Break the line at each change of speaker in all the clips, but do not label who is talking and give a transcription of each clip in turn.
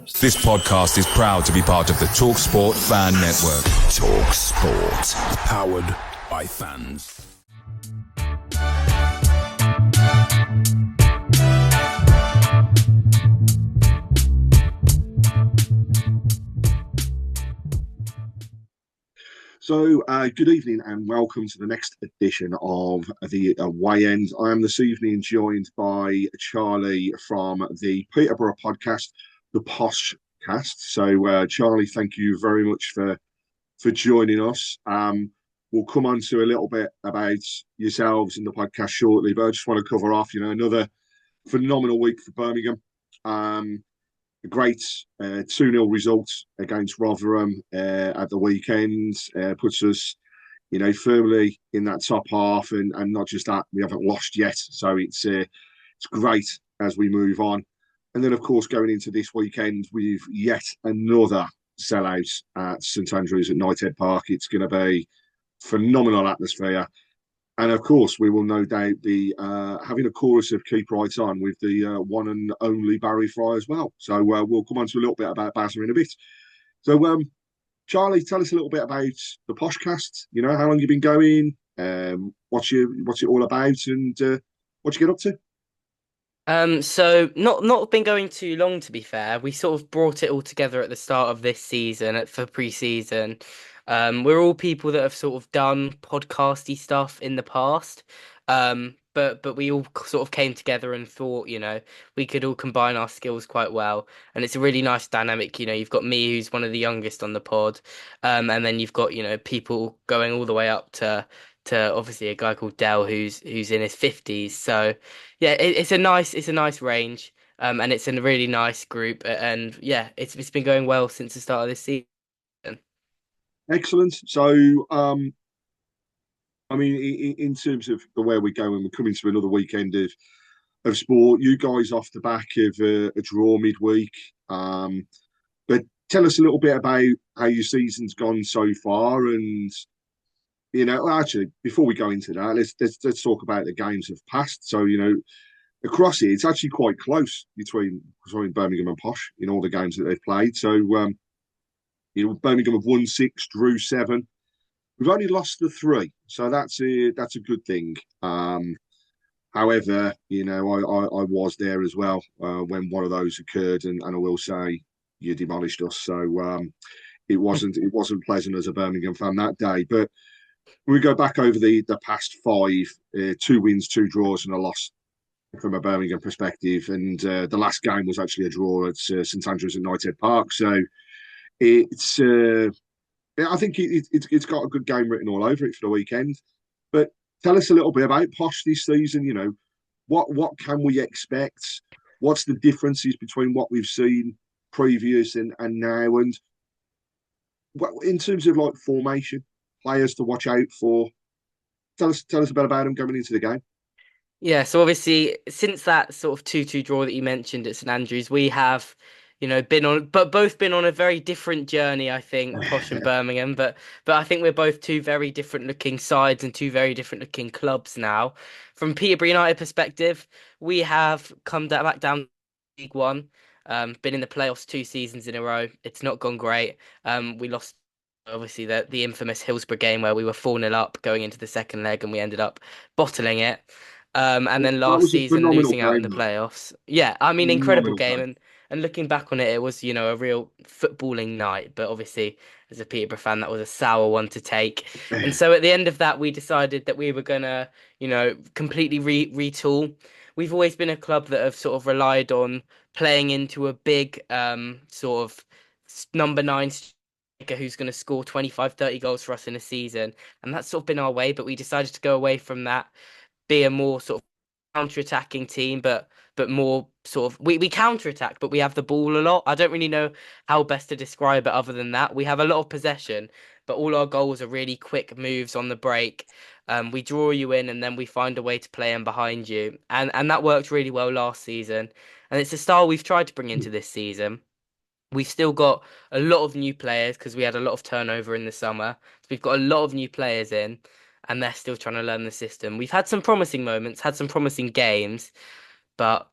This podcast is proud to be part of the TalkSport Fan Network. TalkSport. Powered by fans.
So, good evening and welcome to the next edition of the Away End. I am this evening joined by Charlie from the Peterborough podcast, the Poshcast. So, Charlie, thank you very much for joining us. We'll come on to a little bit about yourselves in the podcast shortly, but I just want to cover off, another phenomenal week for Birmingham. A great 2-0 result against Rotherham at the weekend puts us, firmly in that top half, and not just that, we haven't lost yet, so it's great as we move on. And then, of course, going into this weekend with yet another sellout at St Andrews at Knighthead Park, it's going to be phenomenal atmosphere. And of course, we will no doubt be having a chorus of Keep Right On with the one and only Barry Fry as well. So we'll come on to a little bit about Barca in a bit. So, Charlie, tell us a little bit about the Poshcast. How long you've been going, what's it all about, and what you get up to?
So not been going too long, to be fair. We sort of brought it all together at the start of this season for pre-season. We're all people that have sort of done podcasty stuff in the past. But we all sort of came together and thought, we could all combine our skills quite well. And it's a really nice dynamic. You've got me, who's one of the youngest on the pod. And then you've got, people going all the way up to obviously a guy called Dell who's in his 50s. So yeah, it's a nice range. And it's a really nice group. And yeah, it's been going well since the start of this season.
Excellent. So, in terms of the where we're going, we're coming to another weekend of sport. You guys off the back of a draw midweek. But tell us a little bit about how your season's gone so far, and actually, before we go into that, let's talk about the games of past. So, across here, it's actually quite close between Birmingham and Posh in all the games that they've played. So, Birmingham have won 6, drew 7. We've only lost the 3, so that's a good thing. However, I was there as well when one of those occurred, and I will say you demolished us. So it wasn't pleasant as a Birmingham fan that day. But we go back over the past 5, 2 wins, 2 draws, and a loss from a Birmingham perspective. And the last game was actually a draw at St Andrews at Knighthead Park. So it's I think it's got a good game written all over it for the weekend. But tell us a little bit about Posh this season. What can we expect? What's the differences between what we've seen previous and now? And what, in terms of like formation, players to watch out for, tell us a bit about them going into the game.
Yeah, so obviously since that sort of 2-2 draw that you mentioned at St Andrews, we have, both been on a very different journey, I think, Posh and Birmingham, but I think we're both two very different looking sides and two very different looking clubs now. From Peterborough United perspective, we have come back down to League One, been in the playoffs 2 seasons in a row. It's not gone great. We lost obviously the infamous Hillsborough game where we were 4-0 up going into the second leg and we ended up bottling it. And then
That
last
was a
season
phenomenal
losing out in
game,
the
though.
playoffs. Yeah, I mean, incredible
Phenomenal
game.
game.
And looking back on it, it was, a real footballing night. But obviously, as a Peterborough fan, that was a sour one to take. And so at the end of that, we decided that we were gonna, completely retool. We've always been a club that have sort of relied on playing into a big sort of number 9 striker who's going to score 25, 30 goals for us in a season. And that's sort of been our way, but we decided to go away from that, be a more sort of counter-attacking team, but more sort of we counter-attack, but we have the ball a lot. I don't really know how best to describe it other than that. We have a lot of possession, but all our goals are really quick moves on the break. We draw you in and then we find a way to play in behind you. And that worked really well last season. And it's a style we've tried to bring into this season. We've still got a lot of new players because we had a lot of turnover in the summer. So we've got a lot of new players in, and they're still trying to learn the system. We've had some promising moments, had some promising games, but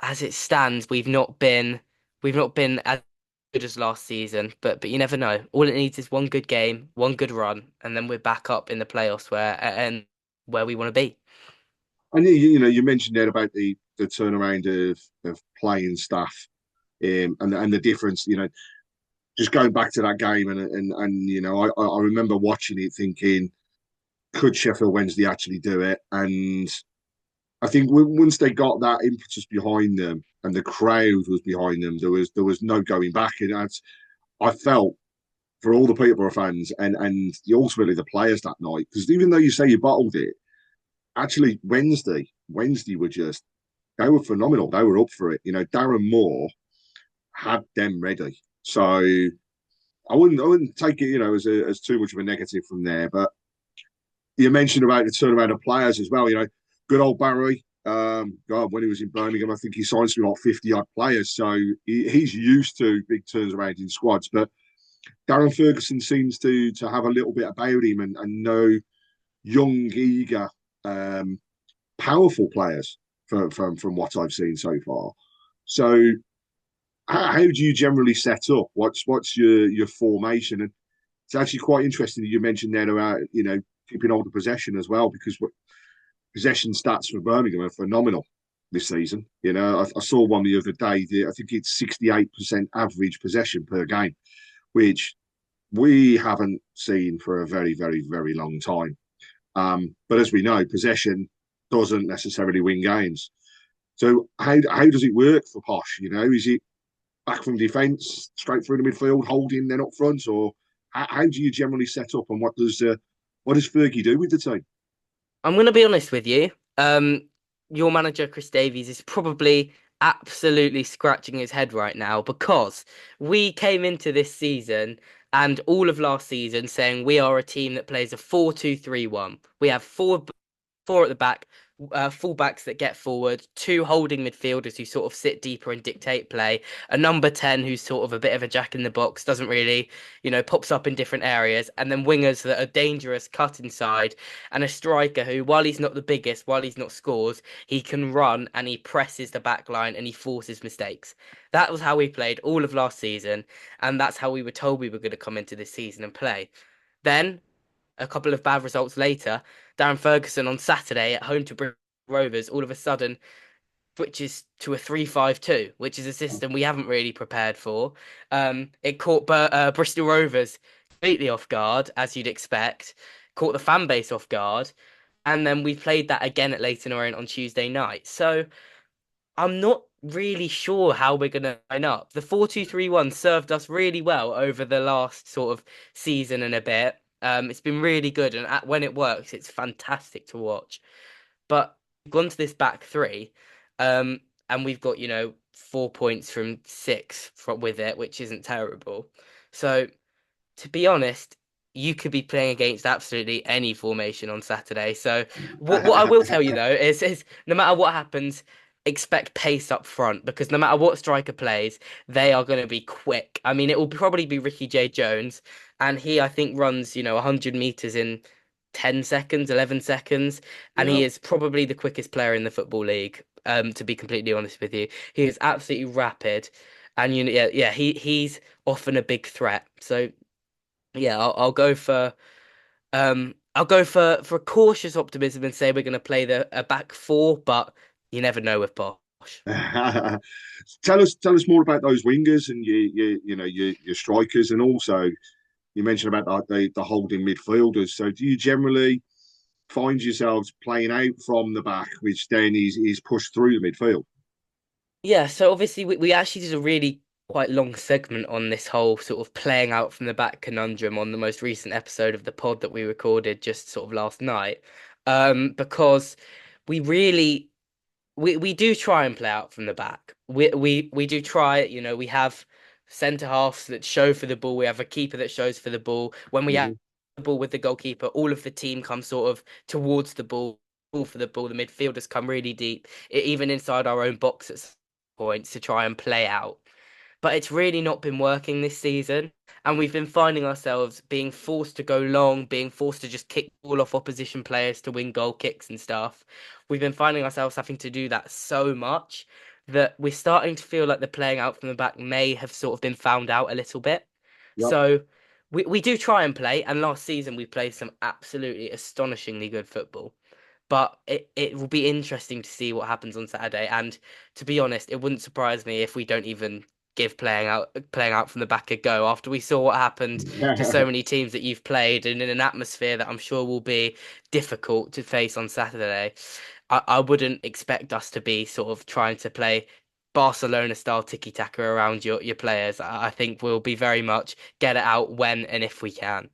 as it stands, we've not been as good as last season, but you never know. All it needs is one good game, one good run, and then we're back up in the playoffs where we want to be.
And you mentioned there about the turnaround of playing staff, and the difference. Just going back to that game, and I remember watching it thinking, could Sheffield Wednesday actually do it? And I think once they got that impetus behind them and the crowd was behind them, there was no going back. And I felt for all the Peterborough fans and ultimately the players that night, because even though you say you bottled it, actually Wednesday were just they were phenomenal. They were up for it. Darren Moore had them ready. So I wouldn't take it, as too much of a negative from there. But you mentioned about the turnaround of players as well. Good old Barry. God, when he was in Birmingham, I think he signed something like 50 odd players. So he's used to big turns around in squads. But Darren Ferguson seems to have a little bit about him and know young, eager, powerful players from what I've seen so far. So how do you generally set up? What's your formation? And it's actually quite interesting that you mentioned there about keeping hold of possession as well, because possession stats for Birmingham are phenomenal this season. I saw one the other day. I think it's 68% average possession per game, which we haven't seen for a very, very, very long time. But as we know, possession doesn't necessarily win games. So how does it work for Posh? Is it back from defence, straight through the midfield, holding, then up front, or how do you generally set up, and what does Fergie do with the team?
I'm going to be honest with you. Your manager, Chris Davies, is probably absolutely scratching his head right now because we came into this season and all of last season saying we are a team that plays a 4-2-3-1. We have four at the back, fullbacks that get forward, two holding midfielders who sort of sit deeper and dictate play, a number 10 who's sort of a bit of a jack in the box, doesn't really, pops up in different areas, and then wingers that are dangerous, cut inside, and a striker who, while he's not the biggest, while he's not scores, he can run and he presses the back line and he forces mistakes. That was how we played all of last season, and that's how we were told we were going to come into this season and play. Then a couple of bad results later, Darren Ferguson on Saturday at home to Bristol Rovers all of a sudden switches to a 3-5-2, which is a system we haven't really prepared for. It caught Bristol Rovers completely off guard, as you'd expect, caught the fan base off guard, and then we played that again at Leyton Orient on Tuesday night. So I'm not really sure how we're going to line up. The 4-2-3-1 served us really well over the last sort of season and a bit. It's been really good, and when it works, it's fantastic to watch. But we've gone to this back three, and we've got 4 points from six with it, which isn't terrible. So to be honest, you could be playing against absolutely any formation on Saturday. So what I will tell you though is no matter what happens, expect pace up front because no matter what striker plays, they are going to be quick. I mean, it will probably be Ricky J. Jones, and he I think runs 100 meters in 10 seconds, 11 seconds, and
Yeah.
he is probably the quickest player in the Football League. To be completely honest with you, he is absolutely rapid, and yeah, he's often a big threat. So yeah, I'll go for cautious optimism and say we're going to play a back four, but you never know with Bosch.
Tell us more about those wingers and your strikers, and also you mentioned about the holding midfielders. So do you generally find yourselves playing out from the back, which then is pushed through the midfield?
Yeah, so obviously we actually did a really quite long segment on this whole sort of playing out from the back conundrum on the most recent episode of the pod that we recorded just sort of last night. Because we really we do try and play out from the back. We do try, we have centre halves that show for the ball. We have a keeper that shows for the ball. When we have
Mm-hmm.
the ball with the goalkeeper, all of the team comes sort of towards the ball for the ball. The midfielders come really deep, even inside our own box at some points to try and play out. But it's really not been working this season, and we've been finding ourselves being forced to go long, being forced to just kick ball off opposition players to win goal kicks and stuff. We've been finding ourselves having to do that so much that we're starting to feel like the playing out from the back may have sort of been found out a little bit.
Yep.
So we do try and play, and last season we played some absolutely astonishingly good football. But it will be interesting to see what happens on Saturday. And to be honest, it wouldn't surprise me if we don't even give playing out from the back a go after we saw what happened to so many teams that you've played and in an atmosphere that I'm sure will be difficult to face on Saturday. I wouldn't expect us to be sort of trying to play Barcelona style tiki-taka around your players. I think we'll be very much get it out when and if we can.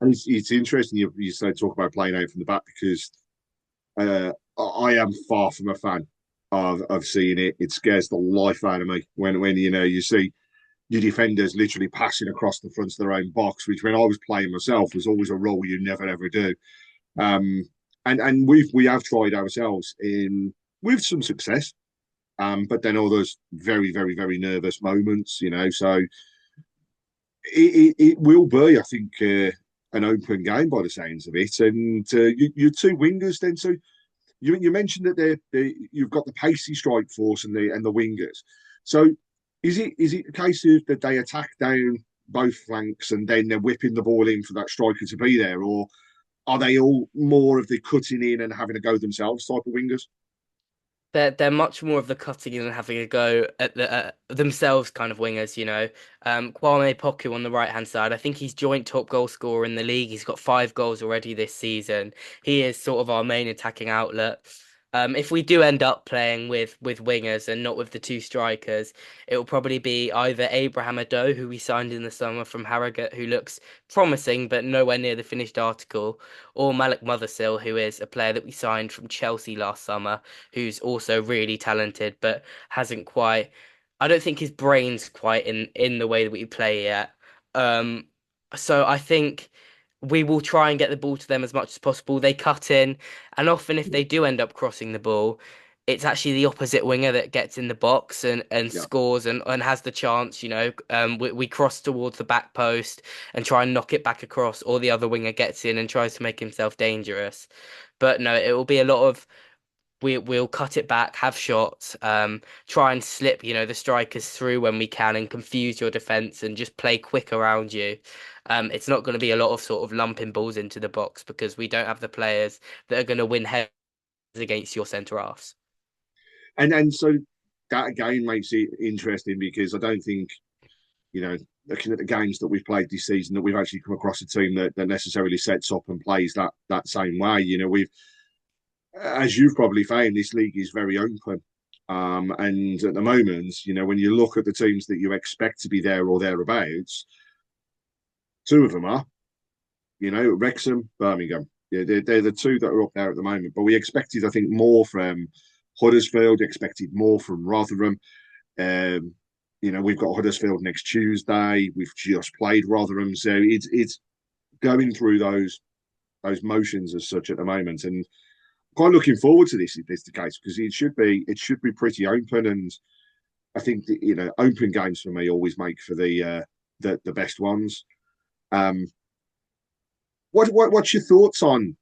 And it's interesting you say talk about playing out from the back because I am far from a fan of seeing it. It scares the life out of me when you see your defenders literally passing across the front of their own box, which when I was playing myself was always a role you never ever do. Um, and we have tried ourselves in with some success, but then all those very very very nervous moments, So it will be, I think, an open game by the sounds of it. And your two wingers then, so you mentioned that you've got the pacey strike force and the wingers. So is it a case of that they attack down both flanks and then they're whipping the ball in for that striker to be there, or are they all more of the cutting in and having a go themselves type of wingers?
They're much more of the cutting in and having a go at the themselves kind of wingers. Kwame Poku on the right hand side. I think he's joint top goal scorer in the league. He's got 5 goals already this season. He is sort of our main attacking outlet. If we do end up playing with wingers and not with the two strikers, it will probably be either Abraham Ado, who we signed in the summer from Harrogate, who looks promising but nowhere near the finished article, or Malik Mothersill, who is a player that we signed from Chelsea last summer, who's also really talented, but hasn't quite. I don't think his brain's quite in the way that we play yet. Um, so I think we will try and get the ball to them as much as possible. They cut in, and often if they do end up crossing the ball, it's actually the opposite winger that gets in the box and
Yeah.
scores and has the chance. We cross towards the back post and try and knock it back across, or the other winger gets in and tries to make himself dangerous. But no, it will be a lot of we'll cut it back, have shots, try and slip, the strikers through when we can and confuse your defense and just play quick around you. It's not going to be a lot of sort of lumping balls into the box because we don't have the players that are going to win heads against your centre halves.
And so that again makes it interesting because I don't think, looking at the games that we've played this season, that we've actually come across a team that necessarily sets up and plays that same way. We've, as you've probably found, this league is very open. And at the moment, when you look at the teams that you expect to be there or thereabouts, two of them are, Wrexham, Birmingham. Yeah, they're the two that are up there at the moment. But we expected, I think, more from Huddersfield, expected more from Rotherham. We've got Huddersfield next Tuesday. We've just played Rotherham, so it's going through those motions as such at the moment, and quite looking forward to this if this is the case because it should be pretty open, and I think that, open games for me always make for the best ones. Um, what's your thoughts on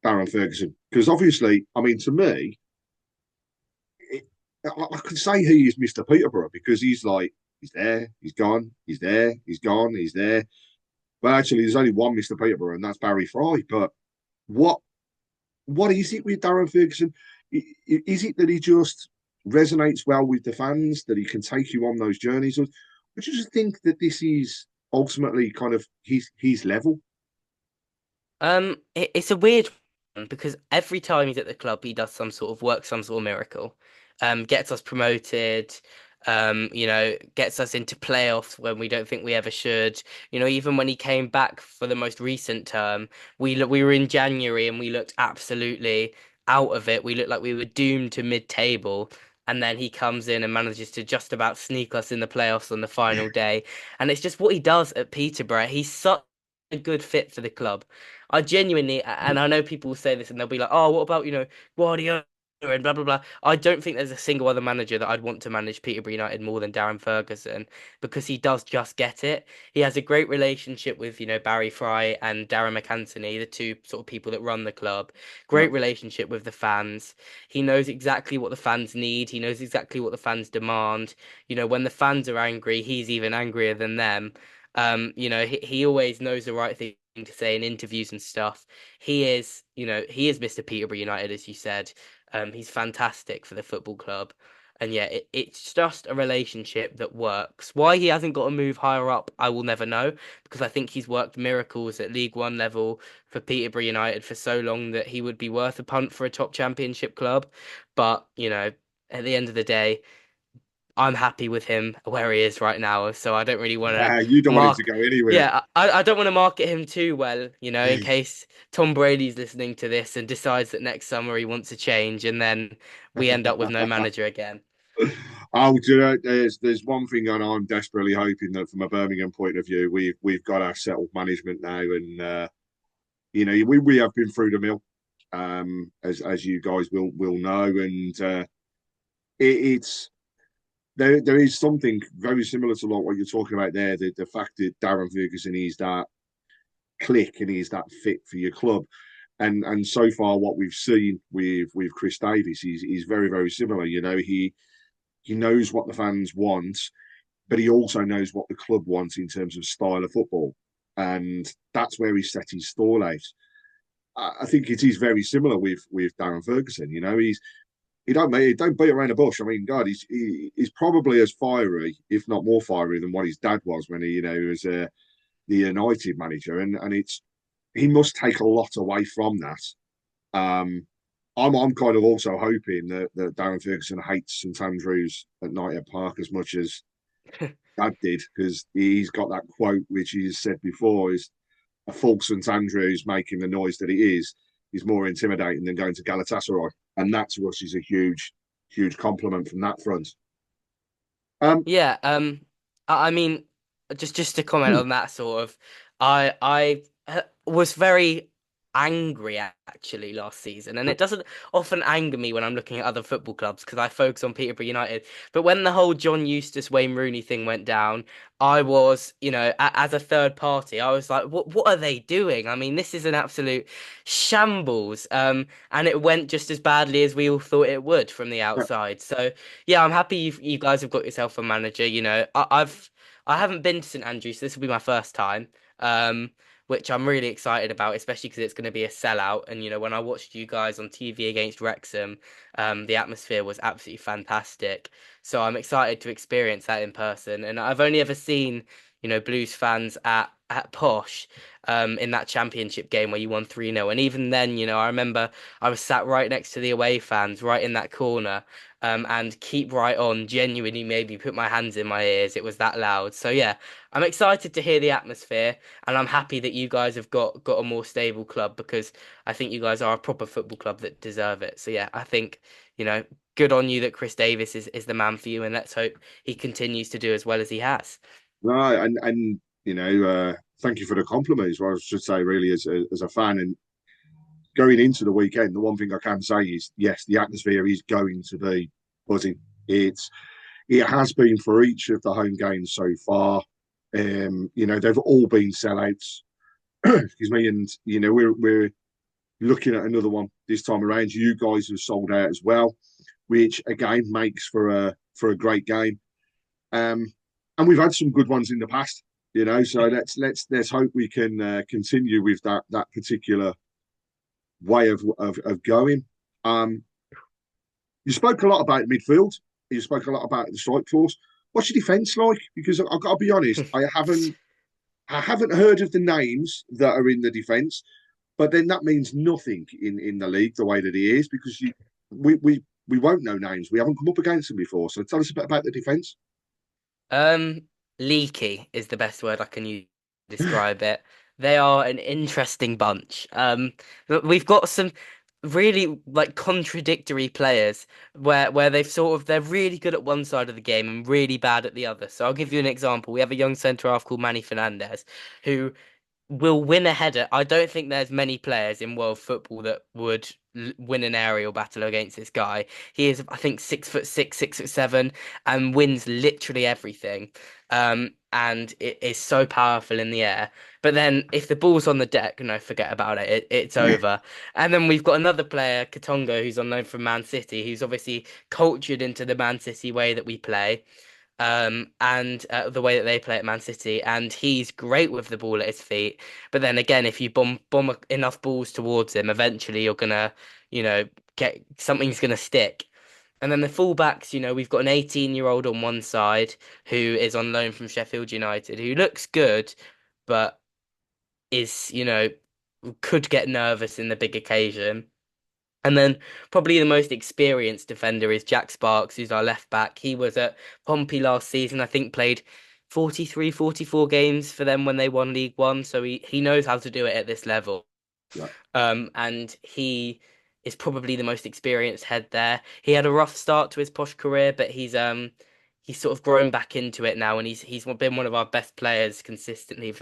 Darren Ferguson? Because obviously, I mean, to me, I could say he is Mr. Peterborough because he's there, he's gone, he's there, he's gone, he's there. But actually, there's only one Mr. Peterborough, and that's Barry Fry. But what what is it with Darren Ferguson? Is it that he just resonates well with the fans, that he can take you on those journeys? Or do you just think that this is ultimately kind of his level?
It's a weird one because every time he's at the club, he does some sort of work, some sort of miracle. Gets us promoted. Gets us into playoffs when we don't think we ever should. Even when he came back for the most recent term, we were in January and we looked absolutely out of it. We looked like we were doomed to mid-table. And then he comes in and manages to just about sneak us in the playoffs on the final day. And it's just what he does at Peterborough. He's such a good fit for the club. I genuinely, and I know people will say this and they'll be like, oh, what about, Guardiola? and blah blah blah. I don't think there's a single other manager that I'd want to manage Peterborough United more than Darren Ferguson because he does just get it. He has a great relationship with, Barry Fry and Darren McAntony, the two sort of people that run the club.
Yeah.
Great relationship with the fans. He knows exactly what the fans need. He knows exactly what the fans demand. When the fans are angry, he's even angrier than them. He always knows the right thing to say in interviews and stuff. He is Mr. Peterborough United, as you said. He's fantastic for the football club. And yeah, it's just a relationship that works. Why he hasn't got to move higher up, I will never know, because I think he's worked miracles at League One level for Peterborough United for so long that he would be worth a punt for a top championship club. But, at the end of the day, I'm happy with him where he is right now, so I don't really want to
You don't want him to
mark.
go anywhere.
Yeah, I don't want to market him too well, in case Tom Brady's listening to this and decides that next summer he wants to change, and then we end up with no manager again.
Oh, do you know, there's one thing, and I'm desperately hoping that from a Birmingham point of view, we've got our settled management now, and we have been through the mill, as you guys will know, and it's there is something very similar to like what you're talking about there, the fact that Darren Ferguson is that click and he's that fit for your club. And so far, what we've seen with Chris Davis, he's very, very similar. He knows what the fans want, but he also knows what the club wants in terms of style of football, and that's where he set his stall out. I think it is very similar with Darren Ferguson. He don't beat around the bush. I mean, God, he's probably as fiery, if not more fiery, than what his dad was when he was the United manager, and he must take a lot away from that. I'm kind of also hoping that Darren Ferguson hates St Andrews at night at Park as much as Dad did, because he's got that quote which he's said before: "Is a full St Andrews making the noise that it is more intimidating than going to Galatasaray," and that to us is a huge, huge compliment from that front.
Yeah, I mean, just to comment
Hmm.
on that sort of, I was very angry actually last season, and it doesn't often anger me when I'm looking at other football clubs because I focus on Peterborough United. But when the whole John Eustace, Wayne Rooney thing went down, I was, as a third party, I was like, what are they doing? I mean, this is an absolute shambles. And it went just as badly as we all thought it would from the outside. So yeah, I'm happy you guys have got yourself a manager. I haven't been to St Andrews, so this will be my first time. Which I'm really excited about, especially because it's going to be a sellout. And when I watched you guys on TV against Wrexham, the atmosphere was absolutely fantastic. So I'm excited to experience that in person. And I've only ever seen, Blues fans at Posh, in that championship game where you won 3-0. And even then, I remember I was sat right next to the away fans, right in that corner. And keep right on genuinely made me put my hands in my ears. It was that loud. So yeah, I'm excited to hear the atmosphere, and I'm happy that you guys have got a more stable club because I think you guys are a proper football club that deserve it. So yeah, I think, good on you that Chris Davis is the man for you, and let's hope he continues to do as well as he has.
No, and thank you for the compliment as well. I should say, really, as a fan, and going into the weekend, the one thing I can say is yes, the atmosphere is going to be buzzing. It has been for each of the home games so far. They've all been sellouts. Excuse me, and we're looking at another one this time around. You guys have sold out as well, which again makes for a great game. And we've had some good ones in the past, So let's hope we can continue with that particular way of going. You spoke a lot about midfield. You spoke a lot about the strike force. What's your defence like? Because I've got to be honest, I haven't heard of the names that are in the defence, but then that means nothing in the league the way that it is because we won't know names. We haven't come up against them before. So tell us a bit about the defence.
Um, Leaky is the best word I can use to describe it. They are an interesting bunch. We've got some really like contradictory players where they're really good at one side of the game and really bad at the other. So I'll give you an example. We have a young centre half called Manny Fernandez, who will win a header. I don't think there's many players in world football that would win an aerial battle against this guy. He is, I think, 6'6", 6'7", and wins literally everything. And it is so powerful in the air. But then if the ball's on the deck, no, forget about it. It's over. And then we've got another player, Katongo, who's on loan from Man City, who's obviously cultured into the Man City way that we play and the way that they play at Man City, and he's great with the ball at his feet. But then again, if you bomb enough balls towards him, eventually you're gonna, get something's gonna stick. And then the fullbacks, we've got an 18-year-old on one side who is on loan from Sheffield United, who looks good, but is, could get nervous in the big occasion. And then probably the most experienced defender is Jack Sparks, who's our left back. He was at Pompey last season, I think played 43, 44 games for them when they won League One. So he knows how to do it at this level.
Yeah.
And he is probably the most experienced head there. He had a rough start to his Posh career, but he's sort of grown back into it now, and he's been one of our best players consistently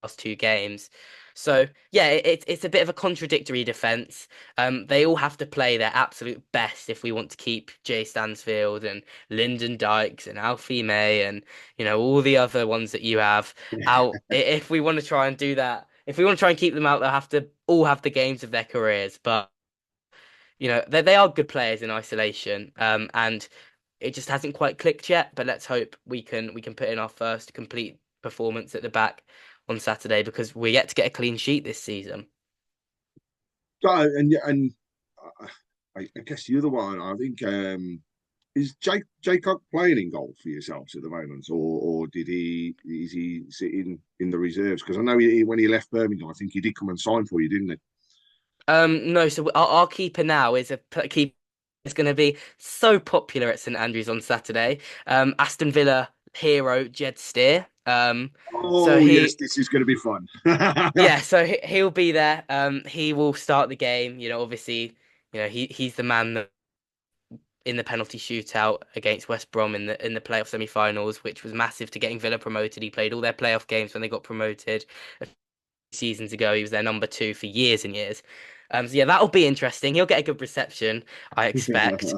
last two games. So yeah, it's a bit of a contradictory defense. They all have to play their absolute best if we want to keep Jay Stansfield and Lyndon Dykes and Alfie May and all the other ones that you have out. If we want to try and do that, if we want to try and keep them out, they'll have to all have the games of their careers. But they are good players in isolation. And it just hasn't quite clicked yet. But let's hope we can put in our first complete performance at the back on Saturday, because we're yet to get a clean sheet this season.
And I guess the other one, I think, is Jacob playing in goal for yourselves at the moment, or is he sitting in the reserves? Because I know when he left Birmingham, I think he did come and sign for you, didn't he?
No, so our keeper now is a keeper is going to be so popular at St Andrews on Saturday. Aston Villa hero Jed Steer. So
Oh yes, this is going to be fun.
yeah, so he'll be there. He will start the game. Obviously, he's the man that in the penalty shootout against West Brom in the playoff semi-finals, which was massive to getting Villa promoted. He played all their playoff games when they got promoted a few seasons ago. He was their number two for years and years. So yeah, that'll be interesting. He'll get a good reception, I expect.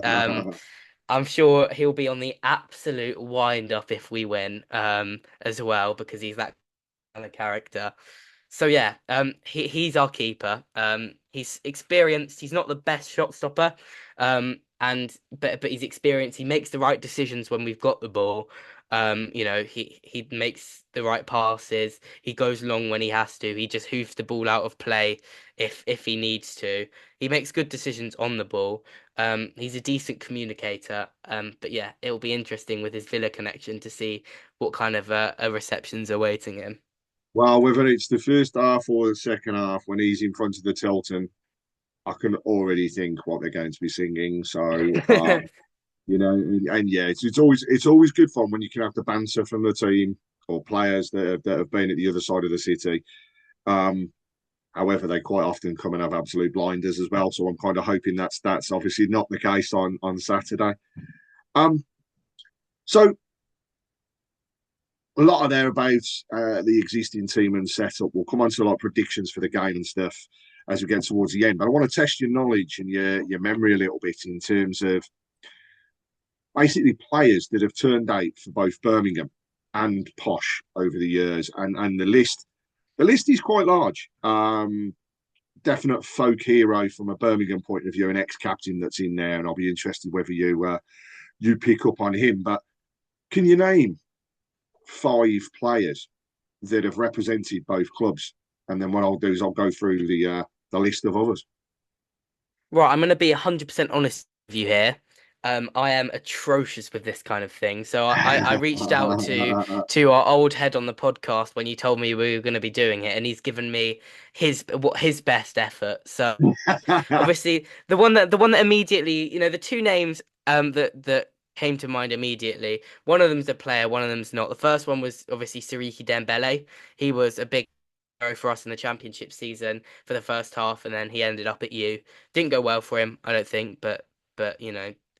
I'm sure he'll be on the absolute wind up if we win, as well, because he's that kind of character. So yeah, he's our keeper. He's experienced. He's not the best shot stopper, but he's experienced. He makes the right decisions when we've got the ball. He makes the right passes. He goes long when he has to. He just hoofs the ball out of play if he needs to. He makes good decisions on the ball. He's a decent communicator. But yeah, it'll be interesting with his Villa connection to see what kind of a reception's awaiting him.
Well, whether it's the first half or the second half, when he's in front of the Tilton, I can already think what they're going to be singing. So, and yeah, it's always good fun when you can have the banter from the team or players that have been at the other side of the city. Um, However, they quite often come and have absolute blinders as well. So I'm kind of hoping that's obviously not the case on Saturday. Um, so a lot of there about the existing team and setup. We'll come on to like predictions for the game and stuff as we get towards the end. But I want to test your knowledge and your memory a little bit in terms of basically players that have turned out for both Birmingham and Posh over the years, and the list is quite large. Definite folk hero from a Birmingham point of view, an ex-captain that's in there, and I'll be interested whether you pick up on him. But can you name five players that have represented both clubs? And then what I'll do is I'll go through the list of others.
Right, I'm going to be 100% honest with you here. I am atrocious with this kind of thing. So I reached out to our old head on the podcast when you told me we were going to be doing it, and he's given me his best effort. So obviously the one that immediately, the two names that came to mind immediately. One of them's a player, one of them's not. The first one was obviously Siriki Dembele. He was a big hero for us in the championship season for the first half, and then he ended up at you. Didn't go well for him, I don't think, but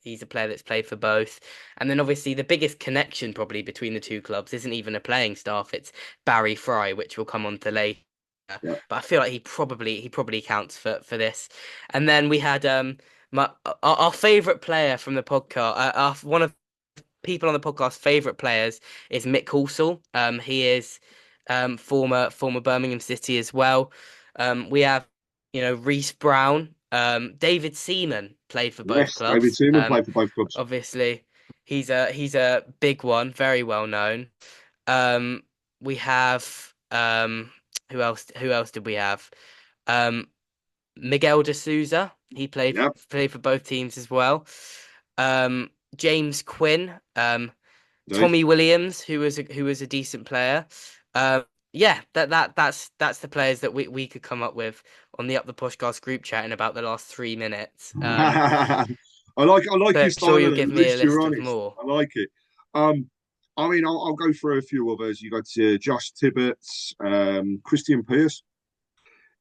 he's a player that's played for both. And then obviously the biggest connection probably between the two clubs isn't even a playing staff, it's Barry Fry, which we'll come on to later.
Yeah.
but I feel like he probably counts for this. And then we had our favorite player from the podcast. One of people on the podcast favorite players is Mick Halsall. He is former Birmingham City as well. We have Reece Brown. David Seaman played for both
Yes, David
clubs.
Seaman played for both clubs.
Obviously, he's a big one, very well known. Um, we have who else did we have? Um, Miguel de Souza. He
Yeah.
played for both teams as well. Um, James Quinn.
Indeed.
Tommy Williams, who was a decent player. Yeah, that's the players that we could come up with on the Up the Poshcast group chat in about the last 3 minutes.
I like your
But sure
style
you'll
of the
give me a
list. You're
list of
honest.
more.
I like it. I mean, I'll go through a few others. You got Josh Tibbetts, Christian Pearce,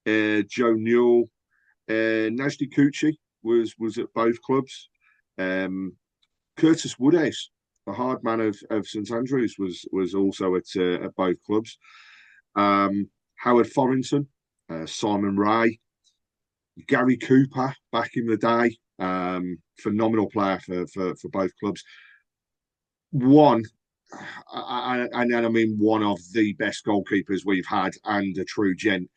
Joe Newell, Najdi Kuchi was at both clubs. Um, Curtis Woodhouse, the hard man of St Andrews, was also at both clubs. Howard Forrington, Simon Ray, Gary Cooper back in the day, phenomenal player for both clubs. One, and I mean one of the best goalkeepers we've had, and a true gent,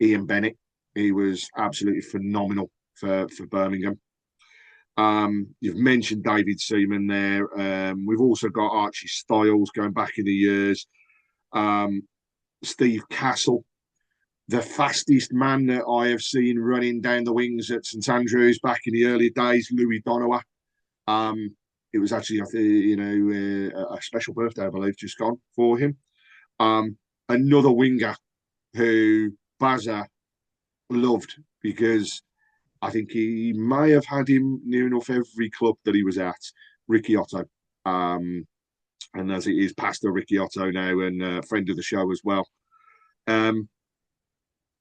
Ian Bennett. He was absolutely phenomenal for Birmingham. You've mentioned David Seaman there. We've also got Archie Styles going back in the years. Um, Steve Castle, the fastest man that I have seen running down the wings at St Andrews back in the early days, Louis Donowa. It was actually, a special birthday, I believe, just gone for him. Another winger who Bazza loved because I think he may have had him near enough every club that he was at, Ricky Otto. And as it is, Pastor Ricky Otto now and friend of the show as well. Um,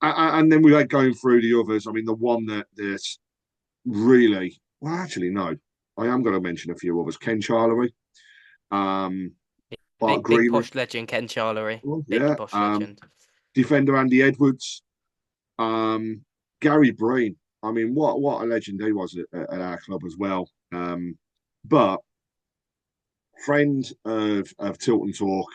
and then we had going through the others. I mean, the one that's really, well, actually, no, I am going to mention a few others. Ken Charlery, um, Bart
Big
Greenwood,
posh legend Ken Charlery.
well,
Big
yeah,
posh legend.
defender Andy Edwards, um, Gary Breen. I mean, what a legend he was at our club as well. But friend of Tilton Talk,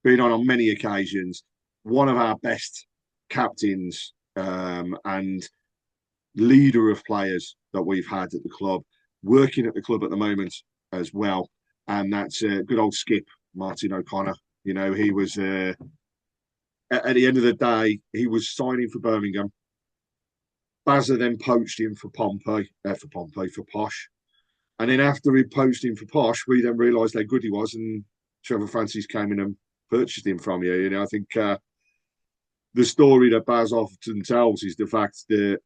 been on many occasions, one of our best captains and leader of players that we've had at the club, working at the club at the moment as well. And that's good old Skip, Martin O'Connor. You know, he was, at the end of the day, he was signing for Birmingham. Bazza then poached him for Posh. And then after he poached him for Posh, we then realised how good he was, and Trevor Francis came in and purchased him from you. You know, I think the story that Baz often tells is the fact that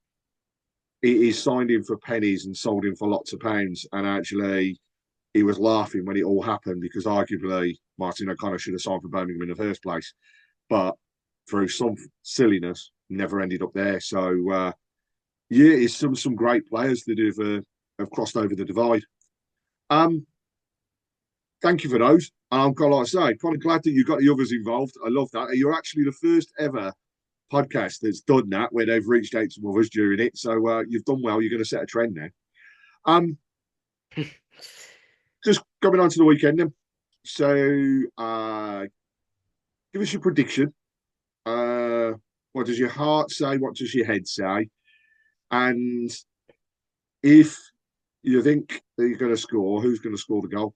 he signed him for pennies and sold him for lots of pounds. And actually, he was laughing when it all happened because arguably Martin O'Connor should have signed for Birmingham in the first place. But through some silliness, never ended up there. So, yeah, it's some great players that have crossed over the divide. Um, Thank you for those. I've got, like I say, quite glad that you got the others involved. I love that. You're actually the first ever podcast that's done that where they've reached out to others during it. So you've done well. You're going to set a trend now. Um, just coming on to the weekend then. So give us your prediction. Uh, what does your heart say? What does your head say? And if you think that you're going to score, who's going to score the goal?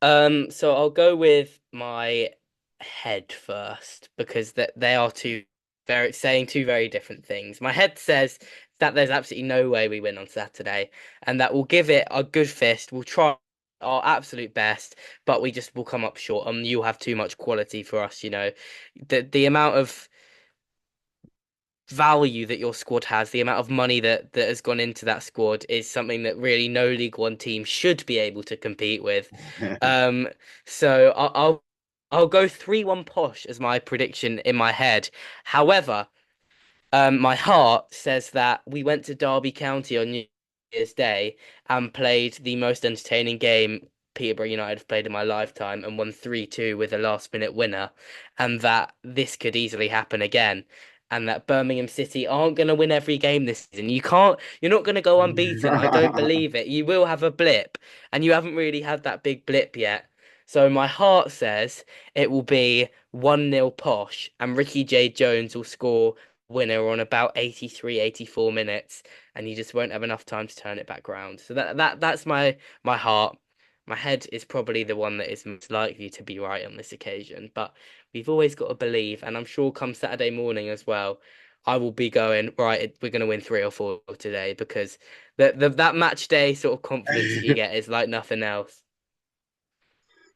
So I'll go with my head first because they are two very different things. My head says that there's absolutely no way we win on Saturday, and that we'll give it a good fist. We'll try our absolute best, but we just will come up short. And you'll have too much quality for us. The amount of value that your squad has, the amount of money that has gone into that squad is something that really no League One team should be able to compete with. Um, so I'll go 3-1 Posh as my prediction in my head. However, my heart says that we went to Derby County on New Year's Day and played the most entertaining game Peterborough United have played in my lifetime and won 3-2 with a last-minute winner, and that this could easily happen again. And that Birmingham City aren't going to win every game this season. You're not going to go unbeaten. I don't believe it. You will have a blip, and you haven't really had that big blip yet. So my heart says it will be 1-0 Posh, and Ricky J. Jones will score winner on about 83, 84 minutes, and you just won't have enough time to turn it back round. So that's my heart. My head is probably the one that is most likely to be right on this occasion, but we've always got to believe, and I'm sure come Saturday morning as well, I will be going, right, we're going to win 3 or 4 today, because that match day sort of confidence that you get is like nothing else.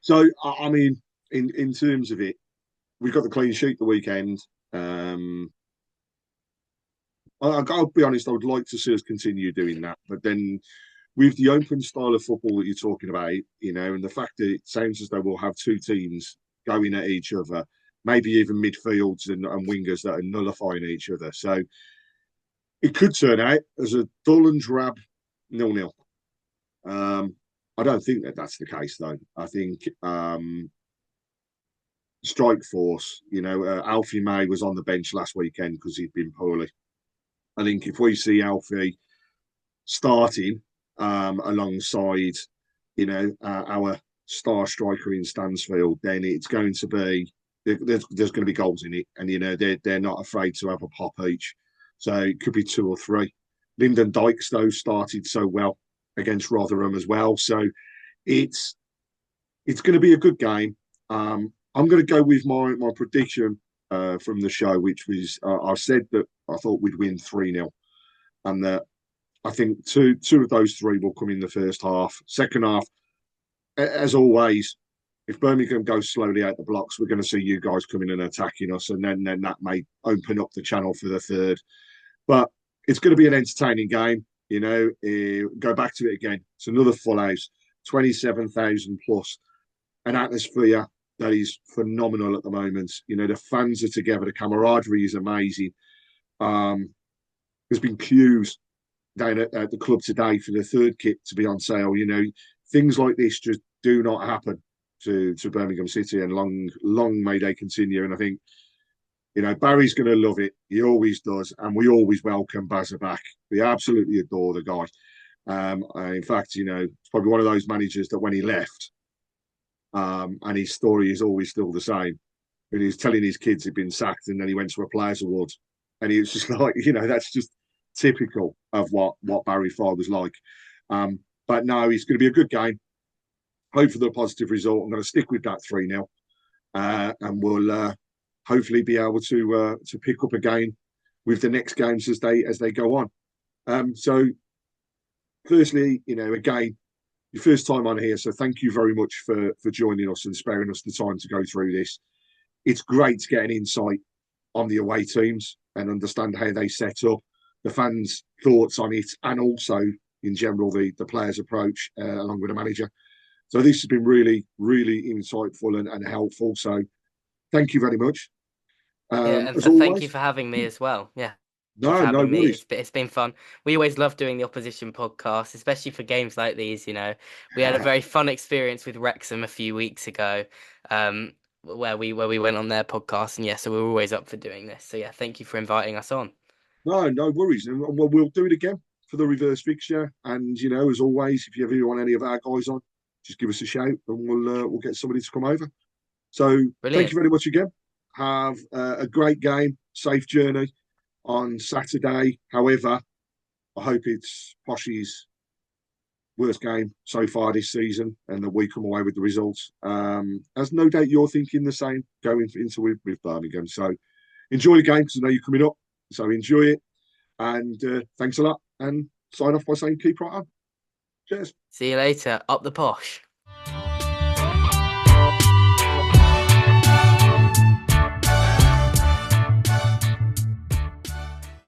So, I mean, in terms of it, we got the clean sheet the weekend. I'll be honest, I would like to see us continue doing that. But then with the open style of football that you're talking about, and the fact that it sounds as though we'll have two teams going at each other, maybe even midfields and wingers that are nullifying each other. So it could turn out as a dull and drab 0-0. I don't think that's the case, though. I think strike force, Alfie May was on the bench last weekend because he'd been poorly. I think if we see Alfie starting alongside, our star striker in Stansfield, then it's going to be there's going to be goals in it, and they're not afraid to have a pop each. So it could be 2 or 3. Lyndon Dykes though started so well against Rotherham as well, so it's going to be a good game. I'm going to go with my prediction from the show, which was I said that I thought we'd win 3-0, and that I think two of those 3 will come in the first half. Second half, as always, if Birmingham goes slowly out the blocks, we're going to see you guys coming and attacking us, and then that may open up the channel for the third. But it's going to be an entertaining game. Go back to it again. It's another full house, 27,000 plus, an atmosphere that is phenomenal at the moment. The fans are together. The camaraderie is amazing. There's been queues down at the club today for the third kit to be on sale. Things like this just do not happen to Birmingham City, and long may they continue. And I think, Barry's going to love it. He always does. And we always welcome Bazza back. We absolutely adore the guy. In fact, it's probably one of those managers that when he left, and his story is always still the same. When he was telling his kids he'd been sacked, and then he went to a Players Awards, and he was just like, that's just typical of what Barry Fry was like. But no, it's going to be a good game. Hope for the positive result. I'm going to stick with that 3-0, and we'll hopefully be able to pick up again with the next games as they go on. So, firstly, again, your first time on here, so thank you very much for joining us and sparing us the time to go through this. It's great to get an insight on the away teams and understand how they set up, the fans' thoughts on it, and also, in general, the players' approach along with the manager. So this has been really, really insightful and helpful. So thank you very much.
Yeah, and
As
thank you
always,
for having me as well. Yeah. You for
no
having me.
worries.
It's been fun. We always love doing the opposition podcast, especially for games like these. We had a very fun experience with Wrexham a few weeks ago, where we went on their podcast, and yeah, so we're always up for doing this. So yeah, thank you for inviting us on.
No worries. And we'll do it again for the reverse fixture. And as always, if you ever want any of our guys on, just give us a shout, and we'll get somebody to come over. So thank
Brilliant.
you very much again. Have a great game, safe journey on Saturday. However, I hope it's Poshy's worst game so far this season, and that we come away with the results. As no doubt you're thinking the same going into with Birmingham. So enjoy the game, because I know you're coming up. So enjoy it, and thanks a lot. And sign off by saying keep right on. Cheers.
See you later. Up the Posh.